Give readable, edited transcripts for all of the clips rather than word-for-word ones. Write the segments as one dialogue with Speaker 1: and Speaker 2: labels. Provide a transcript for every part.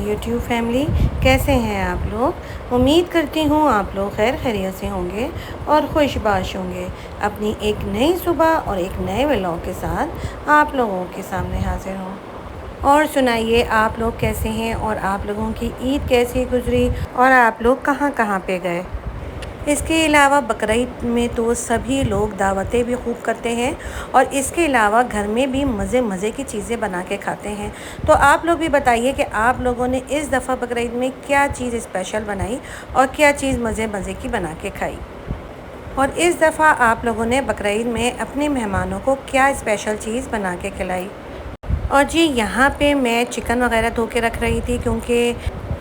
Speaker 1: YouTube family, कैसे हैं आप लोग। उम्मीद करती हूँ आप लोग खैर खैरियत से होंगे और खुशबाश होंगे। अपनी एक नई सुबह और एक नए व्लॉग के साथ आप लोगों के सामने हाजिर हूँ। और सुनाइए आप लोग कैसे हैं और आप लोगों की ईद कैसी गुजरी और आप लोग कहाँ कहाँ पे गए। इसके अलावा बकरीद में तो सभी लोग दावतें भी खूब करते हैं और इसके अलावा घर में भी मज़े मज़े की चीज़ें बना के खाते हैं। तो आप लोग भी बताइए कि आप लोगों ने इस दफ़ा बकरीद में क्या चीज़ स्पेशल बनाई और क्या चीज़ मज़े मज़े की बना के खाई। और इस दफ़ा आप लोगों ने बकरीद में अपने मेहमानों को क्या स्पेशल चीज़ बना के खिलाई। और जी यहाँ पे मैं चिकन वगैरह धो के रख रही थी, क्योंकि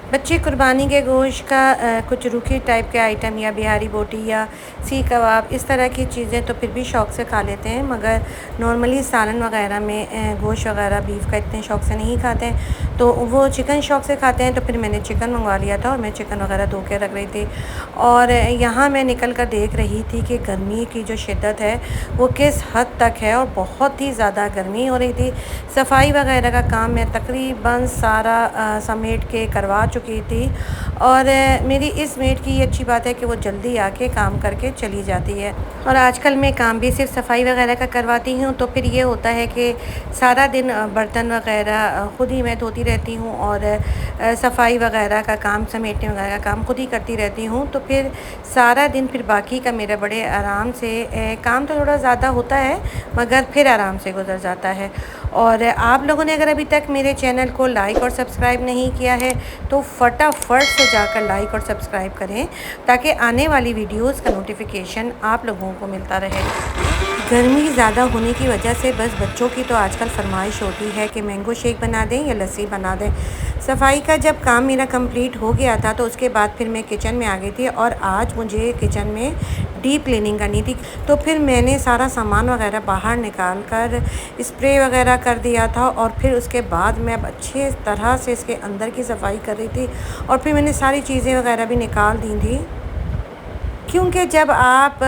Speaker 1: बच्चे कुर्बानी के गोश्त का कुछ रूखी टाइप के आइटम या बिहारी बोटी या सीख कबाब इस तरह की चीज़ें तो फिर भी शौक़ से खा लेते हैं, मगर नॉर्मली सालन वगैरह में गोश्त वगैरह बीफ का इतने शौक़ से नहीं खाते हैं, तो वो चिकन शौक़ से खाते हैं। तो फिर मैंने चिकन मंगवा लिया था और मैं चिकन वगैरह धो के रख रही थी। और यहाँ मैं निकल कर देख रही थी कि गर्मी की जो शिद्दत है वो किस हद तक है और बहुत ही ज़्यादा गर्मी हो रही थी। सफाई वगैरह का काम मैं तकरीबन सारा समेट के करवा चुकी थी। और मेरी इस मेड की ये अच्छी बात है कि वो जल्दी आके काम करके चली जाती है। और आजकल मैं काम भी सिर्फ सफाई वगैरह का करवाती हूँ, तो फिर ये होता है कि सारा दिन बर्तन वगैरह ख़ुद ही मैं धोती रहती हूँ और सफाई वगैरह का काम, समेटने वगैरह का काम खुद ही करती रहती हूँ। तो फिर सारा दिन फिर बाकी का मेरा बड़े आराम से काम तो थोड़ा ज़्यादा होता है मगर फिर आराम से गुजर जाता है। और आप लोगों ने अगर अभी तक मेरे चैनल को लाइक और सब्सक्राइब नहीं किया है तो फटाफट से जाकर लाइक और सब्सक्राइब करें, ताकि आने वाली वीडियोस का नोटिफिकेशन आप लोगों को मिलता रहे। गर्मी ज़्यादा होने की वजह से बस बच्चों की तो आजकल फरमाइश होती है कि मैंगो शेक बना दें या लस्सी बना दें। सफाई का जब काम मेरा कंप्लीट हो गया था तो उसके बाद फिर मैं किचन में आ गई थी और आज मुझे किचन में डीप क्लीनिंग करनी थी। तो फिर मैंने सारा सामान वगैरह बाहर निकाल कर स्प्रे वगैरह कर दिया था और फिर उसके बाद मैं अब अच्छे तरह से इसके अंदर की सफाई कर रही थी। और फिर मैंने सारी चीज़ें वगैरह भी निकाल दी थी, क्योंकि जब आप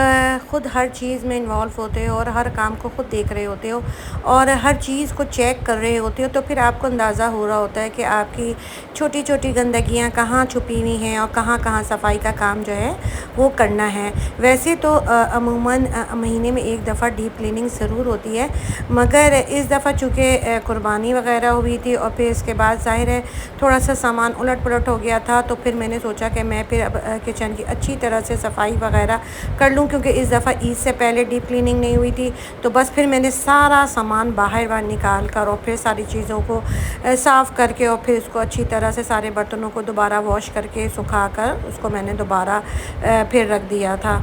Speaker 1: ख़ुद हर चीज़ में इन्वॉल्व होते हो और हर काम को ख़ुद देख रहे होते हो और हर चीज़ को चेक कर रहे होते हो, तो फिर आपको अंदाज़ा हो रहा होता है कि आपकी छोटी छोटी गंदगियाँ कहाँ छुपी हुई हैं और कहाँ कहाँ सफाई का काम जो है वो करना है। वैसे तो अमूमन महीने में एक दफ़ा डीप क्लीनिंग ज़रूर होती है, मगर इस दफ़ा चूँकि कुर्बानी वगैरह हुई थी और फिर इसके बाद ज़ाहिर है थोड़ा सा सामान उलट पुलट हो गया था, तो फिर मैंने सोचा कि मैं फिर अब किचन की अच्छी तरह से सफाई वगैरह कर लूँ, क्योंकि इस दफ़ा ईद से पहले डीप क्लीनिंग नहीं हुई थी। तो बस फिर मैंने सारा सामान बाहर निकाल कर और फिर सारी चीज़ों को साफ़ करके और फिर उसको अच्छी तरह से सारे बर्तनों को दोबारा वॉश करके सुखा कर उसको मैंने दोबारा फिर रख दिया था।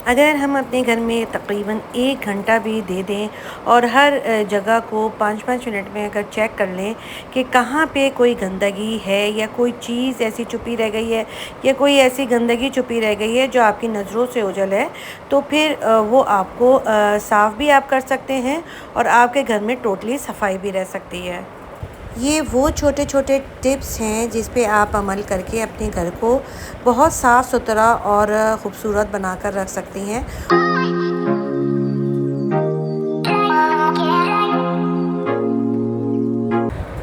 Speaker 1: अगर हम अपने घर में तकरीबन 1 घंटा भी दे दें और हर जगह को 5-5 मिनट में अगर चेक कर लें कि कहाँ पे कोई गंदगी है या कोई चीज़ ऐसी छुपी रह गई है या कोई ऐसी गंदगी छुपी रह गई है जो आपकी नज़रों से ओझल है, तो फिर वो आपको साफ़ भी आप कर सकते हैं और आपके घर में टोटली सफाई भी रह सकती है। ये वो छोटे छोटे टिप्स हैं जिस पे आप अमल करके अपने घर को बहुत साफ़ सुथरा और ख़ूबसूरत बनाकर रख सकती हैं।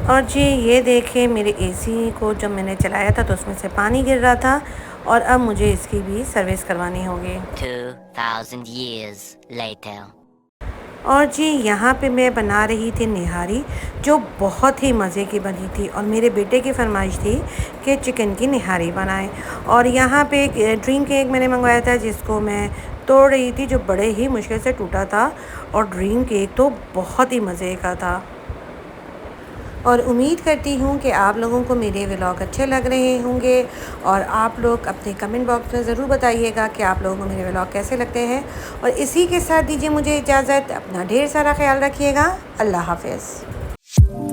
Speaker 1: और जी ये देखें, मेरे एसी को जब मैंने चलाया था तो उसमें से पानी गिर रहा था और अब मुझे इसकी भी सर्विस करवानी होगी।
Speaker 2: 2000 years later.
Speaker 1: और जी यहाँ पे मैं बना रही थी निहारी, जो बहुत ही मज़े की बनी थी और मेरे बेटे की फरमाइश थी कि चिकन की निहारी बनाएं। और यहाँ पे एक ड्रीम केक मैंने मंगवाया था जिसको मैं तोड़ रही थी, जो बड़े ही मुश्किल से टूटा था। और ड्रीम केक तो बहुत ही मज़े का था। और उम्मीद करती हूँ कि आप लोगों को मेरे व्लॉग अच्छे लग रहे होंगे और आप लोग अपने कमेंट बॉक्स में ज़रूर बताइएगा कि आप लोगों को मेरे व्लॉग कैसे लगते हैं। और इसी के साथ दीजिए मुझे इजाज़त। अपना ढेर सारा ख्याल रखिएगा। अल्लाह हाफ़िज़।